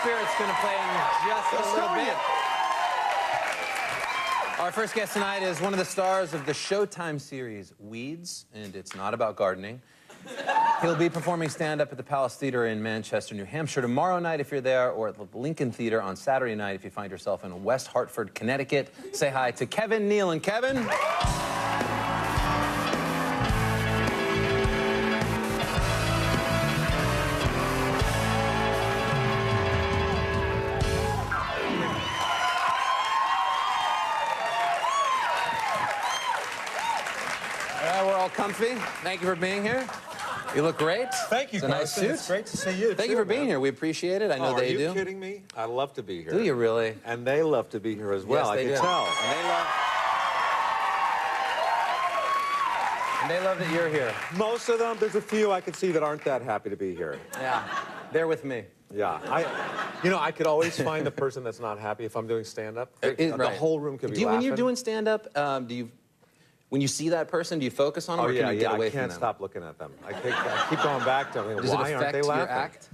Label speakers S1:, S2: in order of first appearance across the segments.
S1: Spirit's going to play in just a little bit. Our first guest tonight is one of the stars of the Showtime series Weeds, and it's not about gardening. He'll be performing stand-up at the Palace Theatre in Manchester, New Hampshire tomorrow night if you're there, or at the Lincoln Theatre on Saturday night if you find yourself in West Hartford, Connecticut. Say hi to Kevin Nealon. Kevin? We're all comfy. Thank you for being here. You look great.
S2: Thank you,
S1: It's a nice
S2: Carson.
S1: suit.
S2: It's great to see you,
S1: Thank you for being here. We appreciate it. I know they do.
S2: Are you kidding me? I love to be here.
S1: Do you really?
S2: And they love to be here as well.
S1: Yes, they
S2: I can
S1: do.
S2: tell.
S1: And they love that you're here.
S2: Most of them, there's a few I can see that aren't that happy to be here.
S1: Yeah. They're with me.
S2: Yeah. I could always find the person that's not happy if I'm doing stand-up. The
S1: Right.
S2: whole room could be laughing.
S1: When you're doing stand-up, when you see that person, do you focus on them, or can you get away from them?
S2: I can't stop looking at them. I keep going back to them.
S1: Does
S2: Why
S1: it
S2: aren't
S1: affect
S2: they
S1: your
S2: laughing?
S1: act?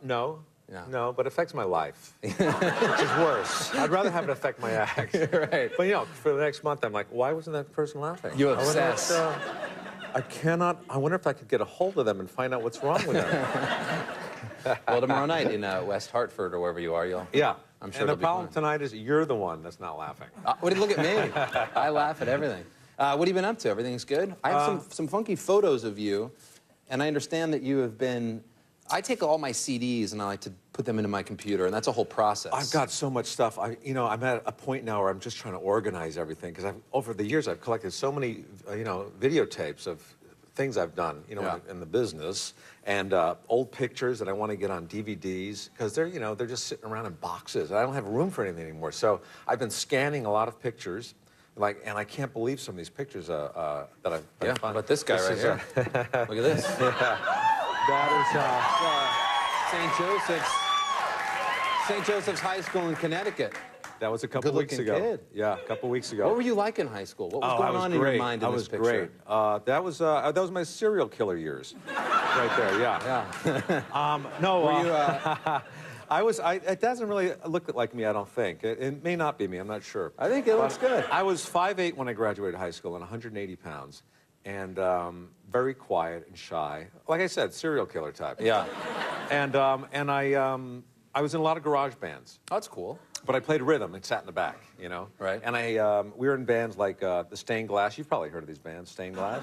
S2: No.
S1: Yeah.
S2: No, but it affects my life, which is worse. I'd rather have it affect my act.
S1: Right.
S2: But, for the next month, I'm like, why wasn't that person laughing?
S1: You obsess.
S2: I wonder if I could get a hold of them and find out what's wrong with them.
S1: Well, tomorrow night in West Hartford or wherever you are,
S2: Yeah.
S1: I'm sure
S2: and the
S1: it'll be
S2: problem
S1: fun.
S2: tonight is you're the one that's not laughing.
S1: Look at me. I laugh at everything. What have you been up to? Everything's good? I have some funky photos of you, and I understand that you have been... I take all my CDs and I like to put them into my computer, and that's a whole process.
S2: I've got so much stuff. I'm at a point now where I'm just trying to organize everything, because over the years I've collected so many, videotapes of things I've done, in the business, and old pictures that I want to get on DVDs, because they're just sitting around in boxes, and I don't have room for anything anymore. So I've been scanning a lot of pictures, and I can't believe some of these pictures that I've found.
S1: How about this guy right here? Look at this.
S2: That
S1: St. Joseph's High School in Connecticut.
S2: That was a couple weeks ago.
S1: Kid.
S2: Yeah, a couple weeks ago.
S1: What were you like in high school? What was going on in your mind in this picture?
S2: Great. That was my serial killer years, right there. Yeah. It doesn't really look like me, I don't think. It may not be me, I'm not sure.
S1: I think it looks good.
S2: I was 5'8" when I graduated high school and 180 pounds. And very quiet and shy. Like I said, serial killer type.
S1: Yeah.
S2: And I was in a lot of garage bands.
S1: Oh, that's cool.
S2: But I played rhythm and sat in the back,
S1: Right.
S2: And we were in bands like the Stained Glass. You've probably heard of these bands, Stained Glass.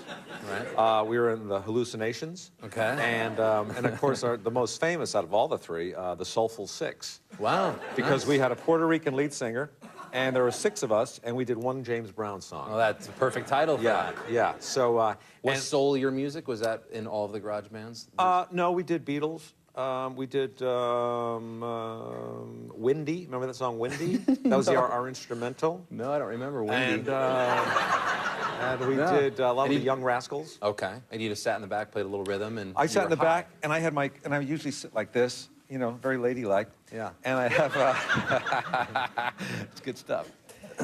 S1: Right.
S2: We were in the Hallucinations.
S1: Okay.
S2: And of course, the most famous out of all the three, the Soulful Six.
S1: Wow.
S2: Because we had a Puerto Rican lead singer, and there were 6 of us, and we did one James Brown song.
S1: Oh, that's a perfect title for that.
S2: Yeah. So,
S1: Was soul your music? Was that in all of the garage bands?
S2: no, we did Beatles. We did Windy. Remember that song, Windy? That was our instrumental.
S1: No, I don't remember Wendy.
S2: And we did a lot of the Young Rascals.
S1: Okay. And you just sat in the back, played a little rhythm, and
S2: I sat in the back, and I had and I usually sit like this, very ladylike.
S1: Yeah.
S2: And I have it's good stuff.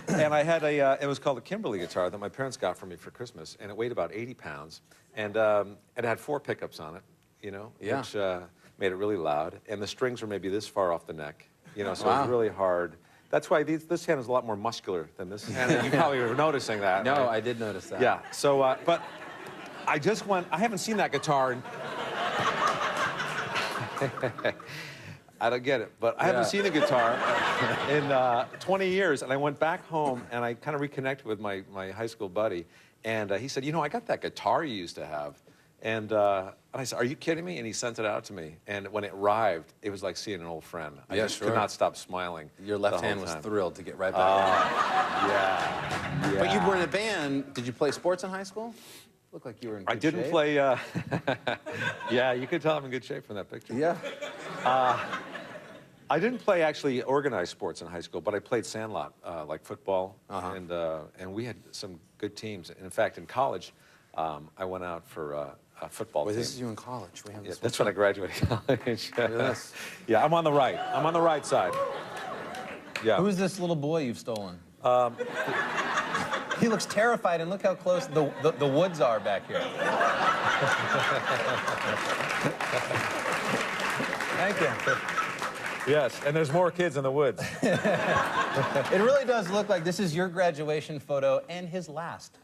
S2: And I had it was called a Kimberly guitar that my parents got for me for Christmas, and it weighed about 80 pounds, and it had 4 pickups on it,
S1: Yeah.
S2: which made it really loud, and the strings were maybe this far off the neck, so it was really hard. That's why this hand is a lot more muscular than this hand, and you probably were noticing that.
S1: No,
S2: right?
S1: I did notice that.
S2: Yeah, so, but I haven't seen that guitar in... I don't get it, but I haven't seen a guitar in 20 years, and I went back home, and I kind of reconnected with my high school buddy, and he said, I got that guitar you used to have. And I said, are you kidding me? And he sent it out to me. And when it arrived, it was like seeing an old friend. I just could not stop smiling.
S1: Your left hand was thrilled to get right back in.
S2: Yeah.
S1: But you were in a band. Did you play sports in high school? Looked like you were in good shape.
S2: I didn't play... yeah, you could tell I'm in good shape from that picture.
S1: Yeah.
S2: I didn't play actually organized sports in high school, but I played sandlot, like football, and we had some good teams. And in fact, in college, I went out for a football team.
S1: This is you in college.
S2: That's when I graduated college.
S1: Look at this.
S2: Yeah, I'm on the right. I'm on the right side. Yeah.
S1: Who's this little boy you've stolen? He looks terrified, and look how close the woods are back here. Thank you.
S2: Yes, and there's more kids in the woods.
S1: It really does look like this is your graduation photo and his last.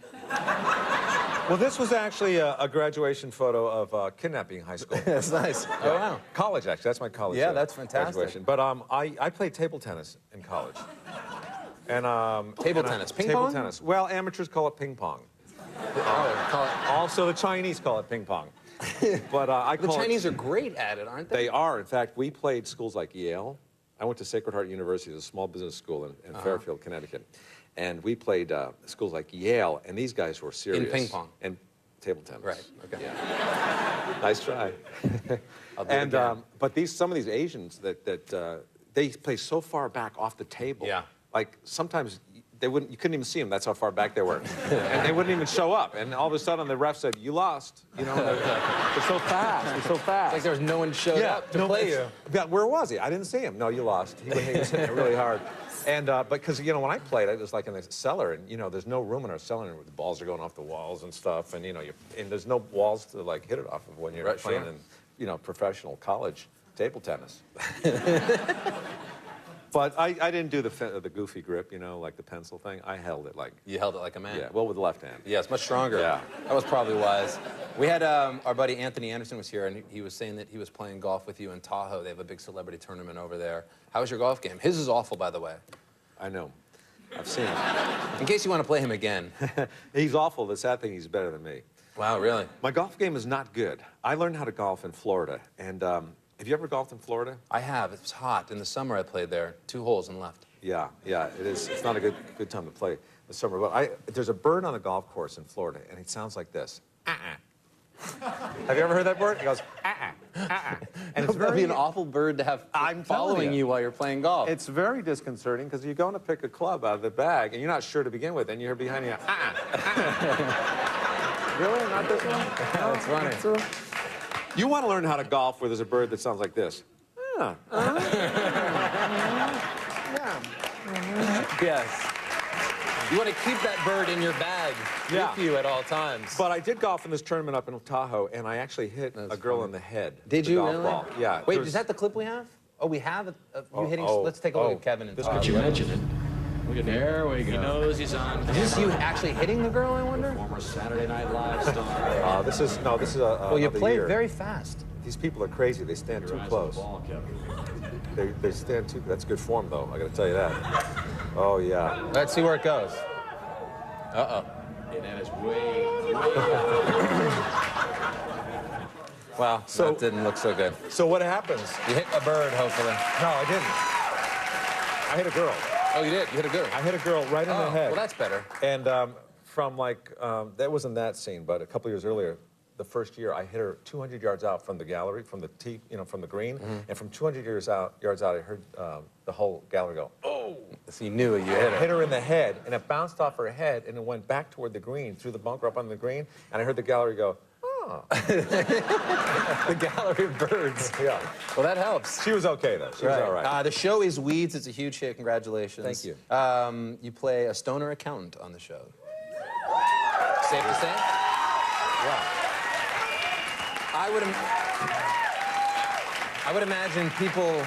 S2: Well, this was actually a graduation photo of kidnapping high school.
S1: That's nice. Oh, wow.
S2: College, actually. That's my college.
S1: Yeah, that's fantastic.
S2: Graduation. But I played table tennis in college. And
S1: Table tennis. Ping
S2: table
S1: pong?
S2: tennis. Well, amateurs call it ping pong. Also, the Chinese call it ping pong. But I
S1: The
S2: call
S1: Chinese are great at it, aren't they?
S2: They are. In fact, we played schools like Yale. I went to Sacred Heart University, it's a small business school in Fairfield, Connecticut. And we played schools like Yale, and these guys were serious.
S1: In ping pong.
S2: And table tennis.
S1: Right, okay.
S2: Yeah. Nice try.
S1: I'll do it again.
S2: But some of these Asians they play so far back off the table.
S1: Yeah.
S2: Like sometimes you couldn't even see them. That's how far back they were. And they wouldn't even show up. And all of a sudden the ref said, "You lost." You know, they're so fast. They're so fast.
S1: It's like there was no one showed up to play you.
S2: Yeah, where was he? I didn't see him. No, you lost. He was hitting it really hard. And because when I played, it was like in the cellar, and there's no room in our cellar, and the balls are going off the walls and stuff, and and there's no walls to like hit it off of when you're playing in professional college table tennis. But I didn't do the goofy grip, like the pencil thing. I held it like...
S1: You held it like a man.
S2: Yeah, well, with the left hand.
S1: Yeah, it's much stronger.
S2: Yeah.
S1: That was probably wise. We had our buddy Anthony Anderson was here, and he was saying that he was playing golf with you in Tahoe. They have a big celebrity tournament over there. How was your golf game? His is awful, by the way.
S2: I know. I've seen him.
S1: In case you want to play him again.
S2: He's awful. The sad thing, he's better than me.
S1: Wow, really?
S2: My golf game is not good. I learned how to golf in Florida, and... have you ever golfed in Florida?
S1: I have. It was hot. In the summer, I played there. 2 holes and left.
S2: Yeah, it is. It's not a good time to play the summer. But there's a bird on the golf course in Florida, and it sounds like this. Have you ever heard that bird? It goes, And it's
S1: That'd be an awful bird to have following you while you're playing golf.
S2: It's very disconcerting because you're going to pick a club out of the bag, and you're not sure to begin with, and you're behind you. Really? Not this one?
S1: No, it's funny.
S2: You want to learn how to golf where there's a bird that sounds like this.
S1: Yes. You want to keep that bird in your bag with you at all times.
S2: But I did golf in this tournament up in Tahoe, and I actually hit a girl in the head.
S1: Did you
S2: golf
S1: really?
S2: ball. Yeah.
S1: Wait, is that the clip we have? Oh, we have you hitting. Let's take a look at Kevin and Tahoe.
S3: You mentioned it. There we go. He knows he's on.
S1: Is this you actually hitting the girl, I wonder?
S3: Former Saturday Night Live star.
S2: This is a.
S1: Well, you played very fast.
S2: These people are crazy. They stand too close. They stand too. That's good form, though. I got to tell you that. Oh yeah.
S1: Let's see where it goes. Uh-oh.
S3: And that is way.
S1: Wow. So that didn't look so good.
S2: So what happens?
S1: You hit a bird, hopefully.
S2: No, I didn't. I hit a girl.
S1: Oh, you did? You hit a girl.
S2: I hit a girl right in the head.
S1: Well, that's better.
S2: And from that wasn't that scene, but a couple years earlier, the first year, I hit her 200 yards out from the gallery, from the tee, from the green, and from 200 yards out, I heard the whole gallery go, "Oh!"
S1: So you knew you hit her.
S2: I hit her in the head, and it bounced off her head, and it went back toward the green, through the bunker up on the green, and I heard the gallery go, "Oh!"
S1: The gallery of birds.
S2: Yeah.
S1: Well, that helps.
S2: She was okay though. She was all right.
S1: The show is Weeds. It's a huge hit. Congratulations.
S2: Thank you.
S1: You play a stoner accountant on the show. Safe to say?
S2: Yeah.
S1: I would imagine people.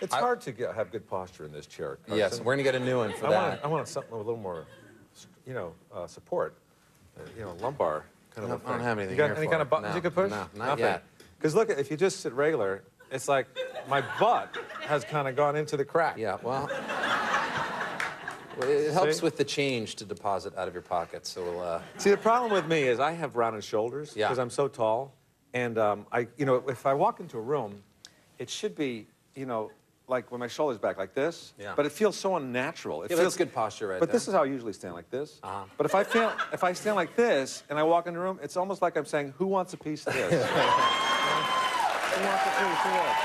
S2: It's hard to have good posture in this chair, Carson.
S1: Yes, we're gonna get a new one for that.
S2: I want something with a little more, support. Lumbar kind of a thing.
S1: I don't have anything
S2: You got
S1: here
S2: any
S1: for
S2: kind
S1: it.
S2: of buttons
S1: No,
S2: you could push?
S1: no, not
S2: Nothing.
S1: yet.
S2: Because look, if you just sit regular, it's like my butt has kind of gone into the crack.
S1: Yeah, well, it helps with the change to deposit out of your pocket. So we'll.
S2: See, the problem with me is I have rounded shoulders because I'm so tall, and if I walk into a room, it should be, like when my shoulders back like this.
S1: Yeah.
S2: But it feels so unnatural. It feels
S1: that's good posture right
S2: But
S1: there.
S2: this is how I usually stand, like this. But if I stand like this and I walk in the room, it's almost like I'm saying, "Who wants a piece of this?" Who wants a piece of this?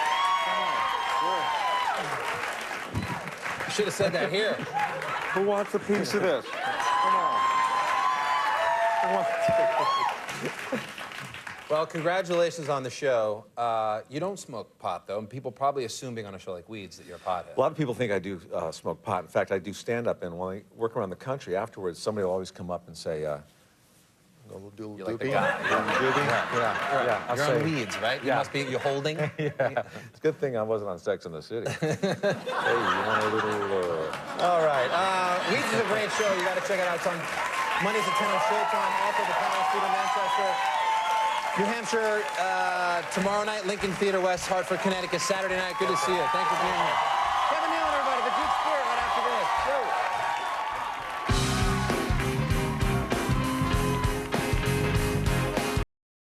S1: You should have said that here.
S2: Who wants a piece of this? Come on. Who wants a
S1: Well, congratulations on the show. You don't smoke pot, though, and people probably assume being on a show like Weeds that you're a pothead.
S2: A lot of people think I do smoke pot. In fact, I do stand-up, and when I work around the country afterwards, somebody will always come up and say,
S1: You like the guy.
S2: Yeah. I'll
S1: You're
S2: say,
S1: on Weeds, right? You must be, you're holding?
S2: yeah. It's a good thing I wasn't on Sex in the City. Hey, you want a little...
S1: All right. Weeds is a great show. You got to check it out. It's on Mondays at 10 on Showtime. Also, the Palace Theater, Manchester. New Hampshire, tomorrow night, Lincoln Theater, West Hartford, Connecticut. Saturday night. Good to see you. Thanks for being here.